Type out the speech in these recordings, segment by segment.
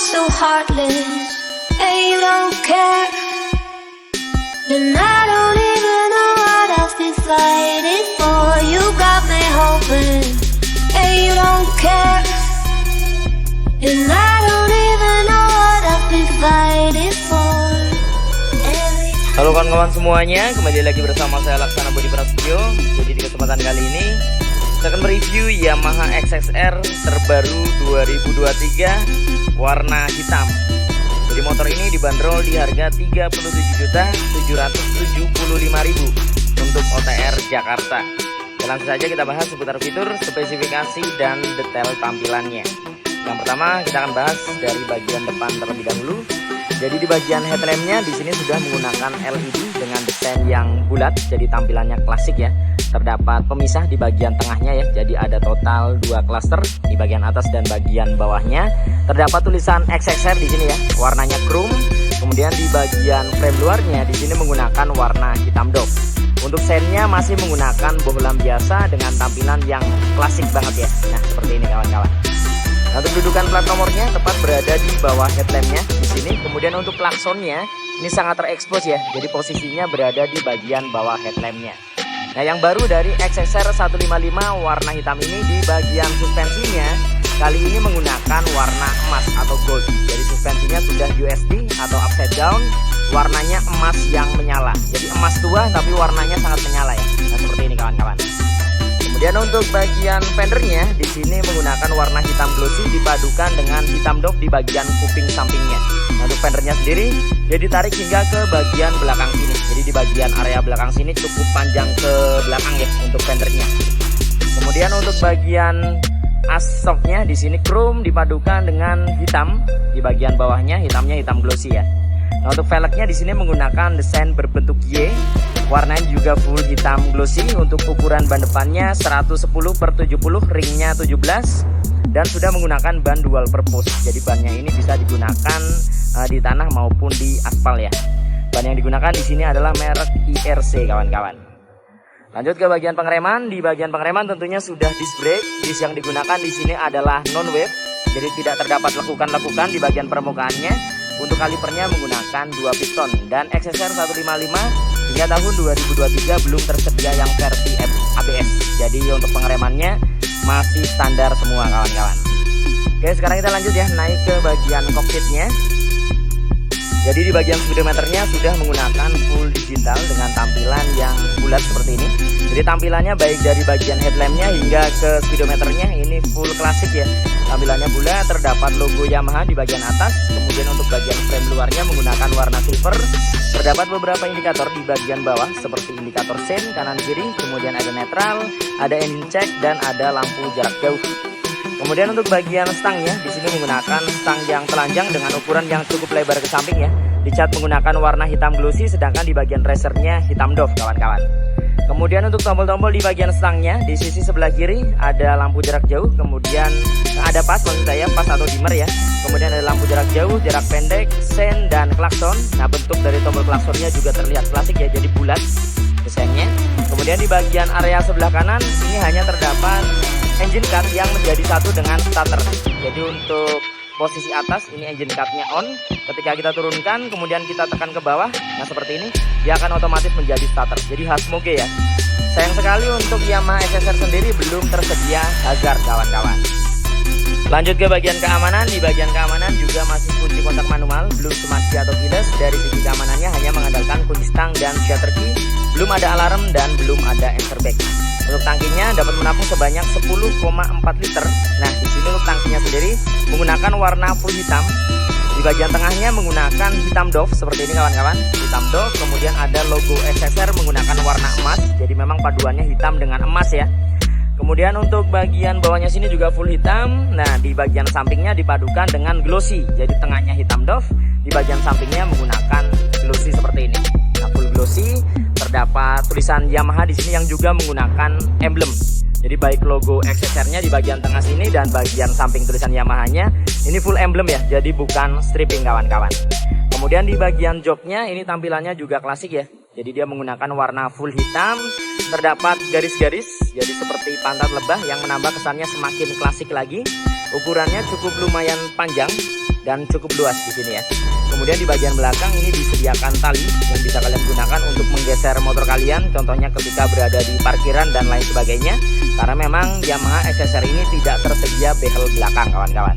so heartless, and you don't care. And I don't even know what I've been fighting for. You got me hoping, and you don't care. And I don't even know what I've been fighting for. Halo kawan-kawan semuanya, kembali lagi bersama saya Laksana Budi Prasetyo. Jadi di kesempatan kali ini saya akan mereview Yamaha XXR terbaru 2023 warna hitam. Jadi motor ini dibanderol di harga 37.775.000 untuk OTR Jakarta. Dan langsung saja kita bahas seputar fitur, spesifikasi, dan detail tampilannya. Yang pertama kita akan bahas dari bagian depan terlebih dahulu. Jadi di bagian headlampnya di sini sudah menggunakan LED dengan desain yang bulat, jadi tampilannya klasik ya. Terdapat pemisah di bagian tengahnya ya. Jadi ada total 2 klaster di bagian atas dan bagian bawahnya. Terdapat tulisan XXR di sini ya, warnanya chrome. Kemudian di bagian frame luarnya di sini menggunakan warna hitam doff. Untuk seinnya masih menggunakan bohlam biasa dengan tampilan yang klasik banget ya. Nah, seperti ini kawan-kawan. Untuk kedudukan plat nomornya tepat berada di bawah headlampnya di sini. Kemudian untuk klaksonnya ini sangat terekspos ya. Jadi posisinya berada di bagian bawah headlampnya. Nah, yang baru dari XXR 155 warna hitam ini di bagian suspensinya kali ini menggunakan warna emas atau gold. Jadi suspensinya sudah USD atau upside down. Warnanya emas yang menyala. Jadi emas tua tapi warnanya sangat menyala ya. Nah, seperti ini kawan-kawan. Kemudian untuk bagian fendernya di sini menggunakan warna hitam glossy dipadukan dengan hitam doff di bagian kuping sampingnya. Nah, untuk fendernya sendiri dia ditarik hingga ke bagian belakang sini. Jadi di bagian area belakang sini cukup panjang ke belakang ya untuk fendernya. Kemudian untuk bagian as shocknya di sini chrome dipadukan dengan hitam di bagian bawahnya, hitamnya hitam glossy ya. Nah, untuk velgnya di sini menggunakan desain berbentuk Y. Warnanya juga full hitam glossy. Untuk ukuran ban depannya 110/70, ringnya 17, dan sudah menggunakan ban dual purpose. Jadi bannya ini bisa digunakan di tanah maupun di aspal ya. Ban yang digunakan di sini adalah merek IRC kawan-kawan. Lanjut ke bagian pengereman. Di bagian pengereman tentunya sudah disc brake. Disc yang digunakan di sini adalah non wave. Jadi tidak terdapat lekukan-lekukan di bagian permukaannya. Untuk kalipernya menggunakan 2 piston. Dan XXR 155 hingga tahun 2023 belum tersedia yang versi ABS. Jadi untuk pengeremannya masih standar semua kawan-kawan. Oke, sekarang kita lanjut ya, naik ke bagian cockpitnya. Jadi di bagian speedometernya sudah menggunakan full digital dengan tampilan yang bulat seperti ini. Jadi tampilannya baik dari bagian headlampnya hingga ke speedometernya ini full klasik ya. Tampilannya bulat, terdapat logo Yamaha di bagian atas. Kemudian untuk bagian frame luarnya menggunakan warna silver. Terdapat beberapa indikator di bagian bawah seperti indikator sein kanan kiri. Kemudian ada netral, ada engine check, dan ada lampu jarak jauh. Kemudian untuk bagian stangnya di sini menggunakan stang yang telanjang dengan ukuran yang cukup lebar ke samping ya. Dicat menggunakan warna hitam glossy, sedangkan di bagian racernya hitam doff kawan-kawan. Kemudian untuk tombol-tombol di bagian stangnya di sisi sebelah kiri ada lampu jarak jauh, kemudian ada pas, maksud saya pas atau dimmer ya. Kemudian ada lampu jarak jauh, jarak pendek, sein, dan klakson. Nah, bentuk dari tombol klaksonnya juga terlihat klasik ya, jadi bulat desainnya. Kemudian di bagian area sebelah kanan ini hanya terdapat engine cut yang menjadi satu dengan starter. Jadi untuk posisi atas ini engine cutnya on. Ketika kita turunkan kemudian kita tekan ke bawah, nah seperti ini, dia akan otomatis menjadi starter. Jadi khas moge ya. Sayang sekali untuk Yamaha XXR sendiri belum tersedia hazard kawan-kawan. Lanjut ke bagian keamanan. Di bagian keamanan juga masih kunci kontak manual, belum smart key atau keyless. Dari segi keamanannya hanya mengandalkan kunci stang dan shutter key. Belum ada alarm dan belum ada airbag. Untuk tangkinya dapat menampung sebanyak 10,4 liter. Nah, di sini untuk tangkinya sendiri menggunakan warna full hitam. Di bagian tengahnya menggunakan hitam doff seperti ini kawan-kawan. Hitam doff, kemudian ada logo XXR menggunakan warna emas. Jadi memang paduannya hitam dengan emas ya. Kemudian untuk bagian bawahnya sini juga full hitam. Nah, di bagian sampingnya dipadukan dengan glossy. Jadi tengahnya hitam doff, di bagian sampingnya menggunakan glossy seperti ini. Nah, full glossy. Terdapat tulisan Yamaha di sini yang juga menggunakan emblem. Jadi baik logo XXR-nya di bagian tengah sini dan bagian samping tulisan Yamaha-nya ini full emblem ya. Jadi bukan stripping kawan-kawan. Kemudian di bagian joknya ini tampilannya juga klasik ya. Jadi dia menggunakan warna full hitam. Terdapat garis-garis jadi seperti pantat lebah yang menambah kesannya semakin klasik lagi. Ukurannya cukup lumayan panjang dan cukup luas di sini ya. Kemudian di bagian belakang ini disediakan tali yang bisa kalian gunakan untuk menggeser motor kalian, contohnya ketika berada di parkiran dan lain sebagainya. Karena memang Yamaha SSR ini tidak tersedia behel belakang, kawan-kawan.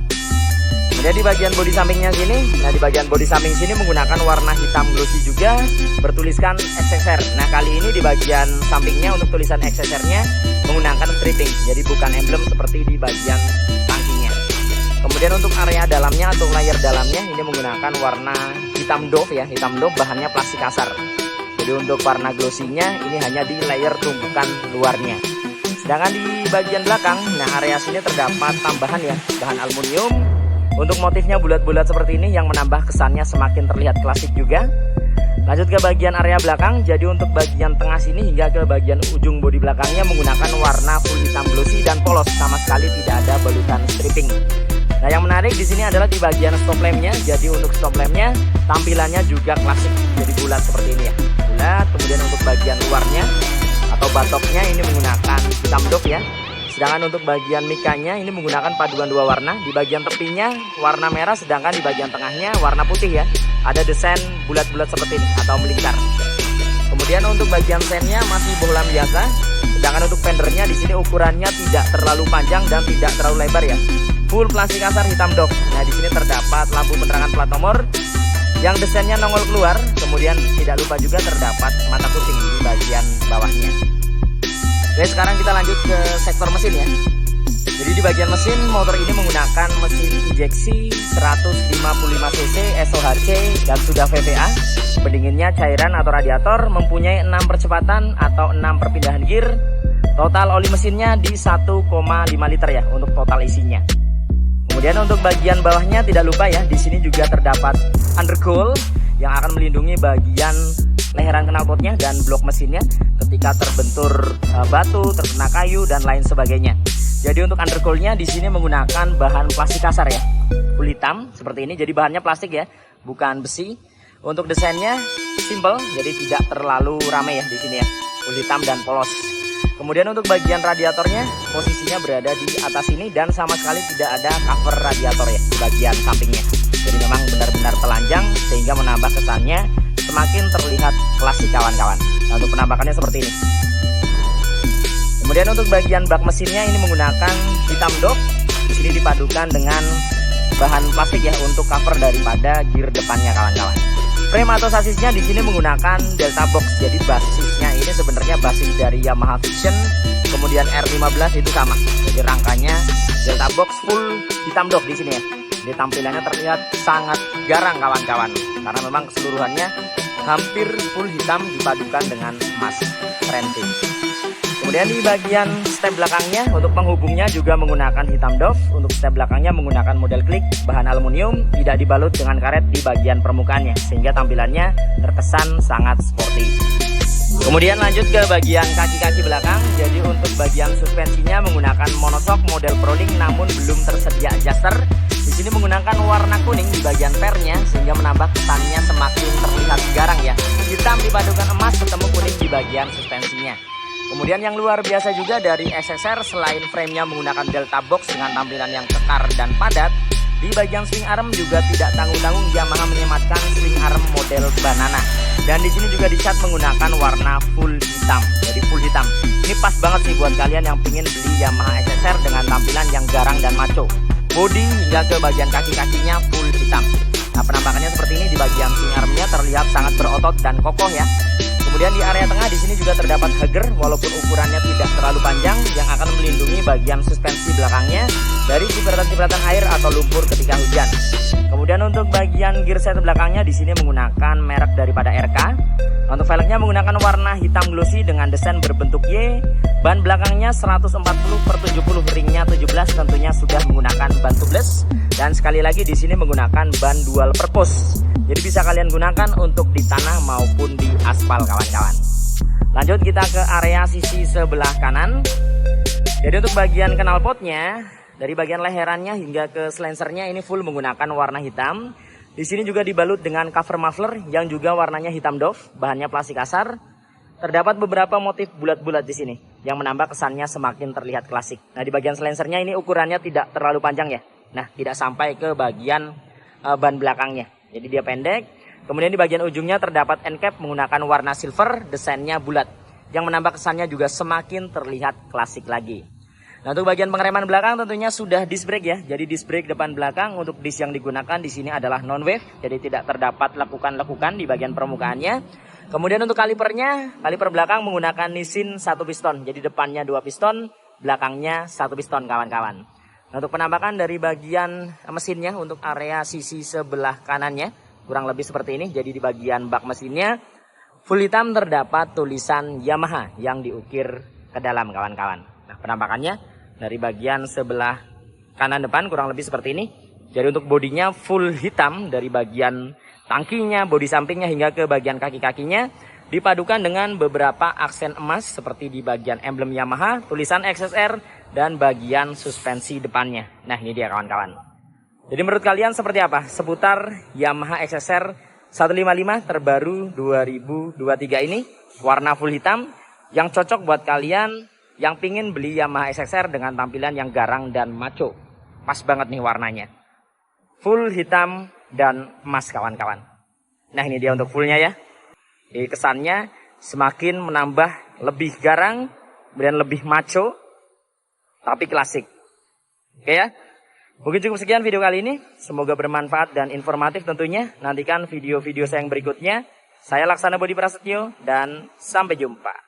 Kemudian di bagian bodi sampingnya sini, di bagian bodi samping sini menggunakan warna hitam glossy juga, bertuliskan SSR. Nah, kali ini di bagian sampingnya untuk tulisan SSR-nya menggunakan striping, jadi bukan emblem seperti di bagian tangkinya. Kemudian untuk area dalamnya atau layer dalamnya ini menggunakan warna hitam doff ya, hitam doff, bahannya plastik kasar. Jadi untuk warna glossy-nya ini hanya di layer tumpukan luarnya. Sedangkan di bagian belakang, area sini terdapat tambahan ya, bahan aluminium. Untuk motifnya bulat-bulat seperti ini yang menambah kesannya semakin terlihat klasik juga. Lanjut ke bagian area belakang, jadi untuk bagian tengah sini hingga ke bagian ujung bodi belakangnya menggunakan warna full hitam glossy dan polos, sama sekali tidak ada balutan stripping. Nah, yang menarik di sini adalah di bagian stop lampnya. Jadi untuk stop lampnya tampilannya juga klasik, jadi bulat seperti ini ya, bulat. Kemudian untuk bagian luarnya atau batoknya ini menggunakan hitam doff ya. Sedangkan untuk bagian mikanya ini menggunakan paduan dua warna. Di bagian tepinya warna merah, sedangkan di bagian tengahnya warna putih ya. Ada desain bulat-bulat seperti ini atau melingkar. Kemudian untuk bagian sennya masih bohlam biasa. Sedangkan untuk fendernya di sini ukurannya tidak terlalu panjang dan tidak terlalu lebar ya. Full plastik kasar hitam doff. Nah, di sini terdapat lampu penerangan plat nomor yang desainnya nongol keluar. Kemudian tidak lupa juga terdapat mata kucing di bagian bawahnya. Oke, sekarang kita lanjut ke sektor mesin ya. Jadi di bagian mesin, motor ini menggunakan mesin injeksi 155 cc SOHC dan sudah VVA. Pendinginnya cairan atau radiator, mempunyai 6 percepatan atau 6 perpindahan gear. Total oli mesinnya di 1,5 liter ya untuk total isinya. Kemudian untuk bagian bawahnya tidak lupa ya, di sini juga terdapat undercoil yang akan melindungi bagian leheran knalpotnya dan blok mesinnya ketika terbentur batu, terkena kayu dan lain sebagainya. Jadi untuk undercoilnya di sini menggunakan bahan plastik kasar ya, full hitam seperti ini. Jadi bahannya plastik ya, bukan besi. Untuk desainnya simple, jadi tidak terlalu ramai ya di sini ya, full hitam dan polos. Kemudian untuk bagian radiatornya posisinya berada di atas ini dan sama sekali tidak ada cover radiator ya di bagian sampingnya. Jadi memang benar-benar telanjang sehingga menambah kesannya semakin terlihat klasik, kawan-kawan. Nah, untuk penampakannya seperti ini. Kemudian untuk bagian bak mesinnya ini menggunakan hitam doff. Di sini dipadukan dengan bahan plastik ya untuk cover daripada gear depannya, kawan-kawan. Frame atau sasisnya di sini menggunakan Delta Box. Jadi basisnya ini sebenarnya basis dari Yamaha Vision, kemudian R15 itu sama. Jadi rangkanya Delta Box full hitam doff di sini ya. Jadi tampilannya terlihat sangat garang, kawan-kawan, karena memang keseluruhannya hampir full hitam dipadukan dengan emas. Keren sih. Kemudian di bagian step belakangnya untuk penghubungnya juga menggunakan hitam doff. Untuk step belakangnya menggunakan model klik bahan aluminium, tidak dibalut dengan karet di bagian permukaannya sehingga tampilannya terkesan sangat sporty. Kemudian lanjut ke bagian kaki-kaki belakang. Jadi untuk bagian suspensinya menggunakan monoshock model Prolink namun belum tersedia adjuster. Di sini menggunakan warna kuning di bagian pernya sehingga menambah kesannya semakin terlihat garang ya. Hitam dipadukan emas ketemu kuning di bagian suspensinya. Kemudian yang luar biasa juga dari SSR, selain framenya menggunakan Delta Box dengan tampilan yang kekar dan padat, di bagian swing arm juga tidak tanggung-tanggung Yamaha menyematkan swing arm model banana. Dan di sini juga dicat menggunakan warna full hitam. Jadi full hitam. Ini pas banget sih buat kalian yang pingin beli Yamaha SSR dengan tampilan yang garang dan maco. Bodi hingga ke bagian kaki-kakinya full hitam. Nah, penampakannya seperti ini. Di bagian swing armnya terlihat sangat berotot dan kokoh ya. Kemudian di area tengah di sini juga terdapat hugger walaupun ukurannya tidak terlalu panjang yang akan melindungi bagian suspensi belakangnya dari cipratan-cipratan air atau lumpur ketika hujan. Kemudian untuk bagian gear set belakangnya di sini menggunakan merek daripada RK. Untuk velgnya menggunakan warna hitam glossy dengan desain berbentuk Y. Ban belakangnya 140/70, ringnya 17, tentunya sudah menggunakan ban tubeless. Dan sekali lagi di sini menggunakan ban dual purpose. Jadi bisa kalian gunakan untuk di tanah maupun di aspal, kawan-kawan. Lanjut kita ke area sisi sebelah kanan. Jadi untuk bagian knalpotnya, dari bagian leherannya hingga ke silencernya ini full menggunakan warna hitam. Di sini juga dibalut dengan cover muffler yang juga warnanya hitam doff, bahannya plastik kasar. Terdapat beberapa motif bulat-bulat di sini yang menambah kesannya semakin terlihat klasik. Nah, di bagian silencernya ini ukurannya tidak terlalu panjang ya. Nah, tidak sampai ke bagian ban belakangnya. Jadi dia pendek. Kemudian di bagian ujungnya terdapat end cap menggunakan warna silver, desainnya bulat, yang menambah kesannya juga semakin terlihat klasik lagi. Nah, untuk bagian pengereman belakang tentunya sudah disc brake ya. Jadi disc brake depan belakang untuk disc yang digunakan di sini adalah non wave, jadi tidak terdapat lekukan-lekukan di bagian permukaannya. Kemudian untuk kalipernya, kaliper belakang menggunakan Nissin 1 piston. Jadi depannya 2 piston, belakangnya 1 piston kawan-kawan. Nah, untuk penampakan dari bagian mesinnya untuk area sisi sebelah kanannya kurang lebih seperti ini. Jadi di bagian bak mesinnya full hitam terdapat tulisan Yamaha yang diukir ke dalam kawan-kawan. Nah, penampakannya dari bagian sebelah kanan depan kurang lebih seperti ini. Jadi untuk bodinya full hitam dari bagian tangkinya, bodi sampingnya hingga ke bagian kaki-kakinya. Dipadukan dengan beberapa aksen emas seperti di bagian emblem Yamaha, tulisan XSR, dan bagian suspensi depannya. Nah, ini dia kawan-kawan. Jadi menurut kalian seperti apa seputar Yamaha XSR 155 terbaru 2023 ini? Warna full hitam yang cocok buat kalian yang pingin beli Yamaha XSR dengan tampilan yang garang dan maco. Pas banget nih warnanya. Full hitam dan emas kawan-kawan. Nah, ini dia untuk fullnya ya. Jadi kesannya semakin menambah lebih garang dan lebih maco, tapi klasik. Oke ya. Mungkin cukup sekian video kali ini. Semoga bermanfaat dan informatif tentunya. Nantikan video-video saya yang berikutnya. Saya Laksana Bodi Prasetyo dan sampai jumpa.